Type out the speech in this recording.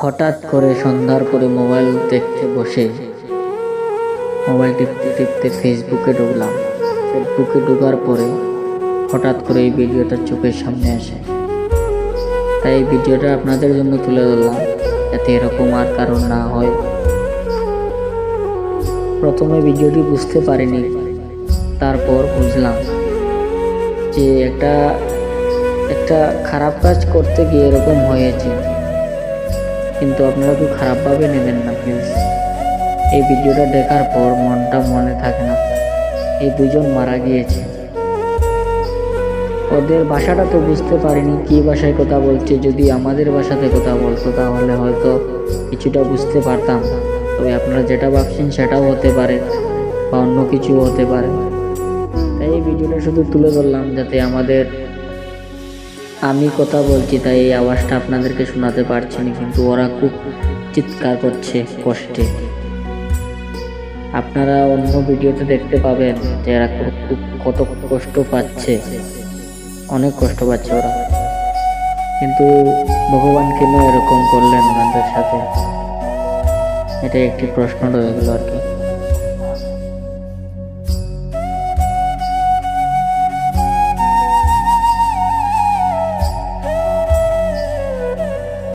হঠাৎ করে সন্ধ্যার পরে মোবাইল দেখতে বসে মোবাইল টিপতে টিপতে ফেসবুকে ঢুকলাম। ফেসবুকে ঢোকার পরে হঠাৎ করে এই ভিডিওটা চোখের সামনে আসে, তাই এই ভিডিওটা আপনাদের জন্য তুলে ধরলাম, যাতে এরকম আর কারণ না হয়। প্রথমে ভিডিওটি বুঝতে পারিনি, তারপর বুঝলাম যে একটা খারাপ কাজ করতে গিয়ে এরকম হয়েছে, কিন্তু আপনারা কেউ খারাপভাবে নেবেন না প্লিজ। এই ভিডিওটা দেখার পর মনটা মনে থাকে না, এই দুজন মারা গিয়েছে। ওদের ভাষাটা তো বুঝতে পারিনি কি ভাষায় কথা বলছে, যদি আমাদের ভাষাতে কথা বলতো তাহলে হয়তো কিছুটা বুঝতে পারতাম, তবে আপনারা যেটা ভাবছেন সেটাও হতে পারে বা অন্য কিছু হতে পারে। তাই এই ভিডিওটা শুধু তুলে ধরলাম, যাতে আমি কথা বলছি তাই এই আওয়াজটা আপনাদেরকে শোনাতে পারছি না, কিন্তু ওরা খুব চিৎকার করছে কষ্টে। আপনারা অন্য ভিডিওতে দেখতে পাবেন যে এরা খুব কত কষ্ট পাচ্ছে, অনেক কষ্ট পাচ্ছে ওরা। কিন্তু ভগবান কেন এরকম করলেন ওনাদের সাথে, এটা একটি প্রশ্ন রয়ে গেল আর কি।